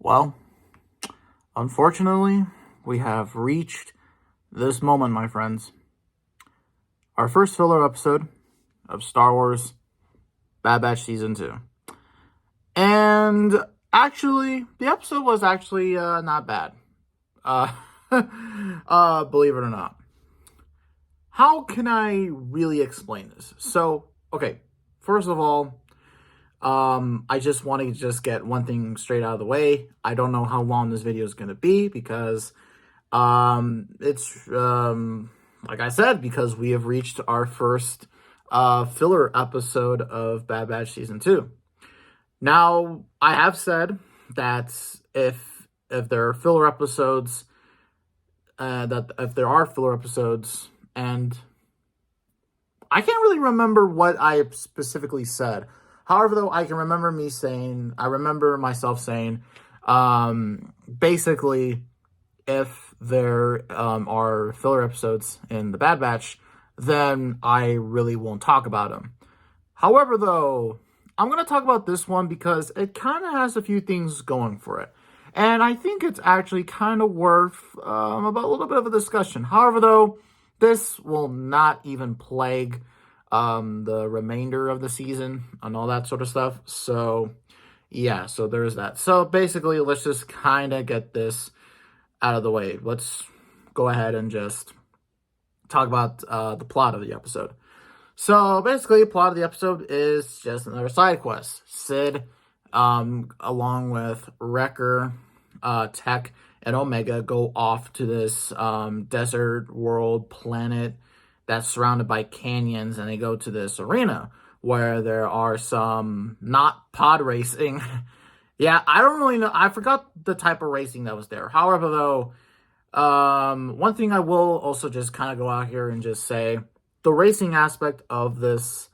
Well, unfortunately, we have reached this moment, my friends. Our first filler episode of Star Wars Bad Batch Season 2. And actually, the episode was actually not bad. Uh, believe it or not. How can I really explain this? So, okay, first of all, I just want to just get one thing straight out of the way. I don't know how long this video is going to be because it's like I said, because we have reached our first filler episode of Bad Batch Season 2. Now, I have said that if there are filler episodes, and I can't really remember what I specifically said. However, though, I remember myself saying, basically, if there are filler episodes in the Bad Batch, then I really won't talk about them. However, though, I'm going to talk about this one because it kind of has a few things going for it. And I think it's actually kind of worth about a little bit of a discussion. However, though, this will not even plague the remainder of the season and all that sort of stuff. So, yeah, so there's that. So, basically, let's just kind of get this out of the way. Let's go ahead and just talk about the plot of the episode. So, basically, the plot of the episode is just another side quest. Cid, along with Wrecker, Tech, and Omega go off to this desert world planet that's surrounded by canyons, and they go to this arena where there are some not pod racing. Yeah, I don't really know. I forgot the type of racing that was there. However, though, one thing I will also just kind of go out here and just say, the racing aspect of this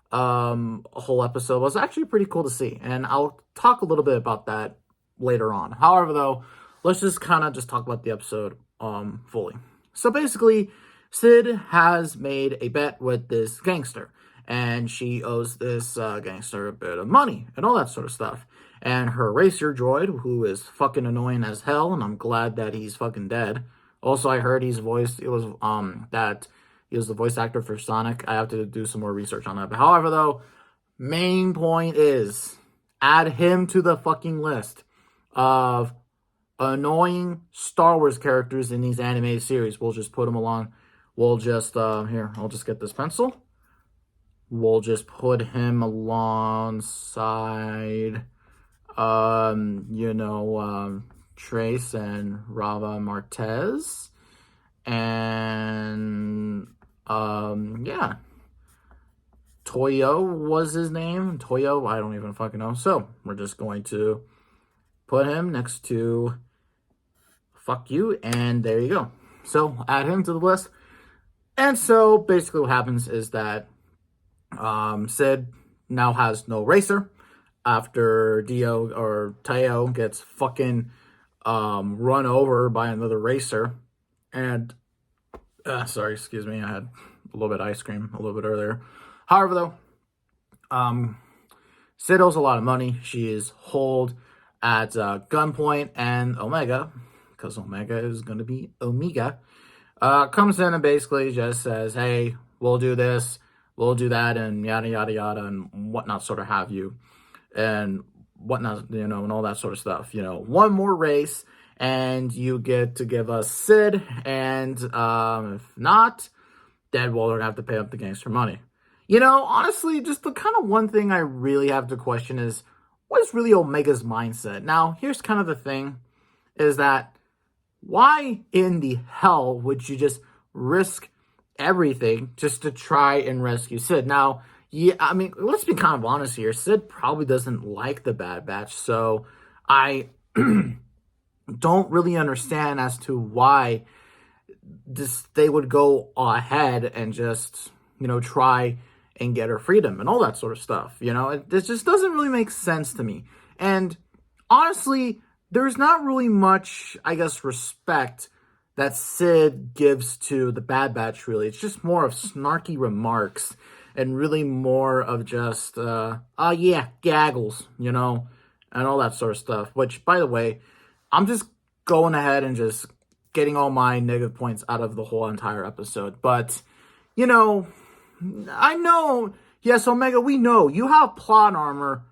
whole episode was actually pretty cool to see, and I'll talk a little bit about that later on. However, though, let's just kind of just talk about the episode fully. So basically, Cid has made a bet with this gangster, and she owes this gangster a bit of money and all that sort of stuff. And her racer droid, who is fucking annoying as hell, and I'm glad that he's fucking dead. Also, I heard he was the voice actor for Sonic. I have to do some more research on that. But however, though, main point is, add him to the fucking list of annoying Star Wars characters in these animated series. We'll just put him along. We'll just, here, I'll just get this pencil. We'll just put him alongside, Trace and Rava Martez. And, yeah. Toyo was his name. Toyo, I don't even fucking know. So, we're just going to put him next to fuck you, and there you go. So, add him to the list. And so, basically what happens is that Cid now has no racer after Teo gets fucking run over by another racer. And, sorry, excuse me, I had a little bit of ice cream a little bit earlier. However, though, Cid owes a lot of money. She is holed at gunpoint, and Omega, because Omega is going to be Omega, comes in and basically just says, hey, we'll do this, we'll do that, and yada, yada, yada, and whatnot, sort of have you, and whatnot, and all that sort of stuff. One more race, and you get to give us Cid, and if not, then, well, they're going to have to pay up the gangster money. Honestly, just the kind of one thing I really have to question is, what is really Omega's mindset? Now, here's kind of the thing, is that why in the hell would you just risk everything just to try and rescue Cid? Now, yeah, I mean, let's be kind of honest here. Cid probably doesn't like the Bad Batch, so I don't really understand as to why they would go ahead and just, try and get her freedom and all that sort of stuff. It just doesn't really make sense to me. And honestly, there's not really much, I guess, respect that Cid gives to the Bad Batch, really. It's just more of snarky remarks and really more of just, yeah, gaggles, and all that sort of stuff. Which, by the way, I'm just going ahead and just getting all my negative points out of the whole entire episode. But, you know, I know, yes, Omega, we know you have plot armor,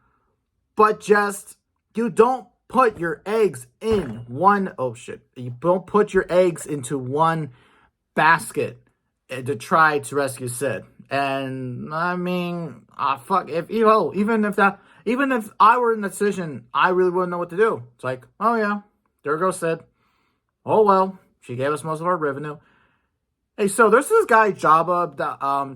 but just, you don't put your eggs in one, oh shit, you don't put your eggs into one basket to try to rescue Sid. And I mean, fuck, even if I were in the decision, I really wouldn't know what to do. It's like, oh yeah, there goes Sid. Oh well, she gave us most of our revenue. Hey, so there's this guy Jabba.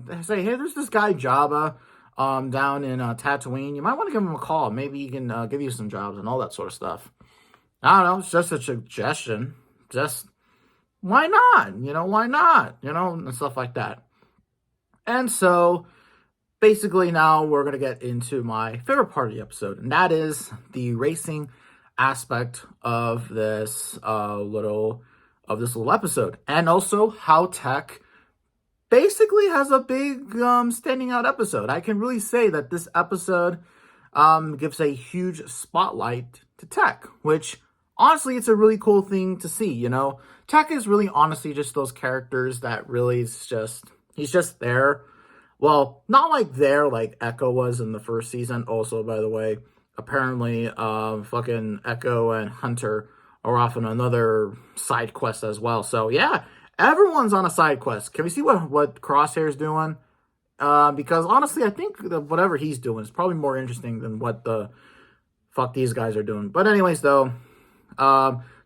There's this guy Jabba, down in Tatooine. You might want to give him a call. Maybe he can give you some jobs and all that sort of stuff. I don't know. It's just a suggestion. Just why not? Why not? And stuff like that. And so, basically, now we're gonna get into my favorite part of the episode, and that is the racing aspect of this little episode, and also how Tech basically has a big standing out episode. I can really say that this episode gives a huge spotlight to Tech, which honestly, it's a really cool thing to see. Tech is really honestly just those characters that really he's just there. Well, not like there like Echo was in the first season. Also, by the way, apparently fucking Echo and Hunter are off on another side quest as well. So yeah, everyone's on a side quest. Can we see what Crosshair's doing? Because honestly, I think that whatever he's doing is probably more interesting than what the fuck these guys are doing. But anyways, though,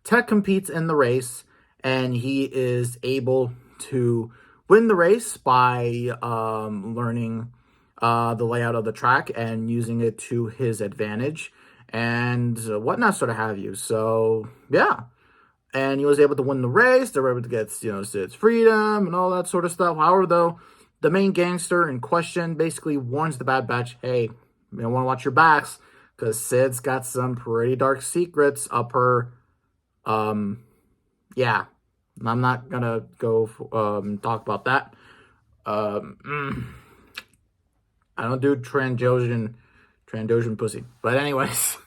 Tech competes in the race, and he is able to win the race by learning the layout of the track and using it to his advantage and whatnot, sort of have you. So yeah, and he was able to win the race. They were able to get Sid's freedom and all that sort of stuff. However, though, the main gangster in question basically warns the Bad Batch, hey, you want to watch your backs because Sid's got some pretty dark secrets up her. Yeah, I'm not gonna go talk about that. I don't do Trandoshan pussy. But anyways,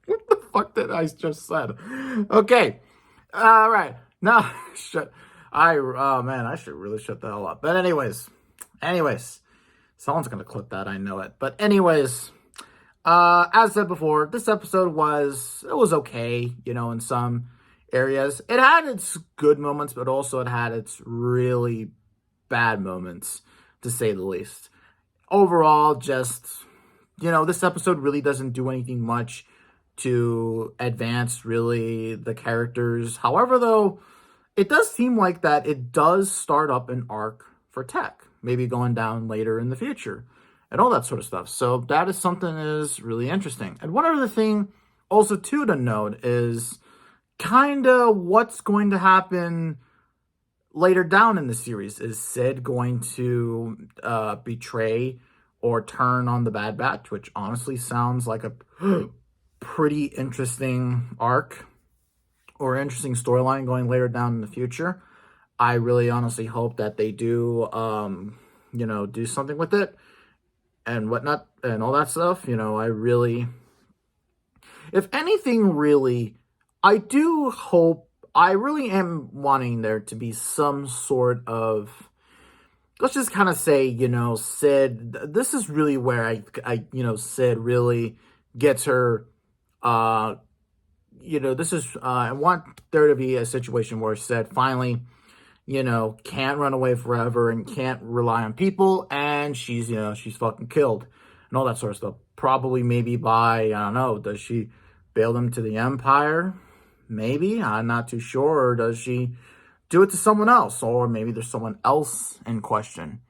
what the fuck did I just said? Okay, all right. Now, I should really shut the hell up. But anyways, someone's gonna clip that. I know it. But anyways, as said before, this episode was okay. In some areas, it had its good moments, but also it had its really bad moments, to say the least. Overall, just this episode really doesn't do anything much to advance really the characters. However, though, it does seem like that it does start up an arc for Tech, maybe going down later in the future and all that sort of stuff. So that is something that is really interesting. And one other thing also too to note is kind of what's going to happen later down in the series. Is Sid going to betray or turn on the Bad Batch, which honestly sounds like a pretty interesting arc or interesting storyline going later down in the future. I really honestly hope that they do, do something with it and whatnot and all that stuff. I really, if anything, really, I really am wanting there to be some sort of, let's just kind of say, Sid, this is really where Sid really gets her, I want there to be a situation where Sid finally, can't run away forever and can't rely on people, and she's fucking killed and all that sort of stuff. Probably maybe by, I don't know, does she bail them to the Empire? Maybe, I'm not too sure. Or does she do it to someone else? Or maybe there's someone else in question.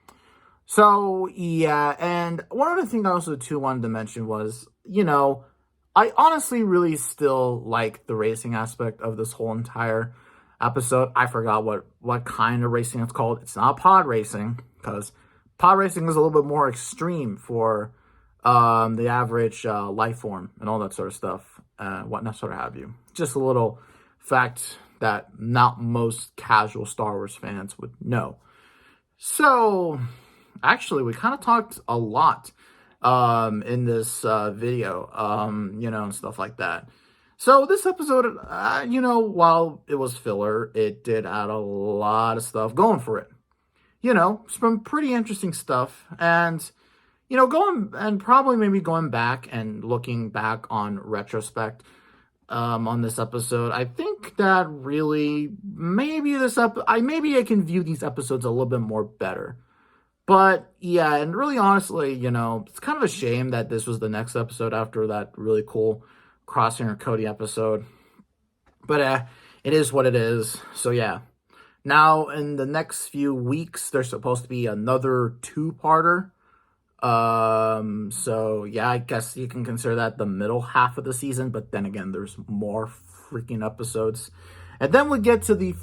So, yeah, and one other thing I also too wanted to mention was, I honestly really still like the racing aspect of this whole entire episode. I forgot what kind of racing it's called. It's not pod racing, because pod racing is a little bit more extreme for the average life form and all that sort of stuff, whatnot, sort of have you. Just a little fact that not most casual Star Wars fans would know. So, actually, we kind of talked a lot in this video, and stuff like that. So this episode, while it was filler, it did add a lot of stuff going for it. Some pretty interesting stuff. And, maybe going back and looking back on retrospect on this episode, I think that really maybe maybe I can view these episodes a little bit more better. But yeah, and really honestly, it's kind of a shame that this was the next episode after that really cool Crosshair Cody episode. But it is what it is. So yeah. Now in the next few weeks, there's supposed to be another 2-parter. So yeah, I guess you can consider that the middle half of the season, but then again, there's more freaking episodes. And then we get to the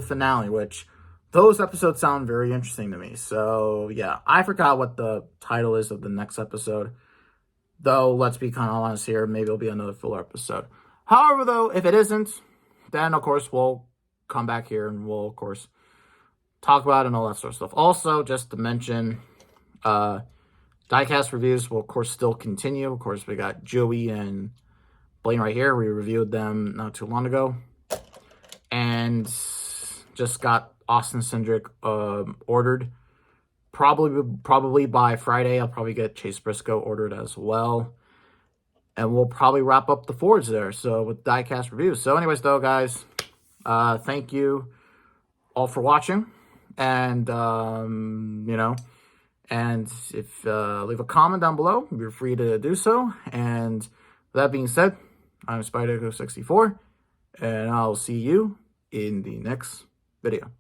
finale, which those episodes sound very interesting to me. So yeah, I forgot what the title is of the next episode. Though, let's be kind of honest here, maybe it'll be another filler episode. However, though, if it isn't, then of course we'll come back here and we'll of course talk about it and all that sort of stuff. Also, just to mention, diecast reviews will of course still continue. Of course, we got Joey and Blaine right here. We reviewed them not too long ago, and just got Austin Cindric ordered. Probably by Friday, I'll probably get Chase Briscoe ordered as well. And we'll probably wrap up the Fords there. So with diecast reviews. So anyways, though, guys, thank you all for watching. And, and if leave a comment down below, you're free to do so. And with that being said, I'm Spider64, and I'll see you in the next video.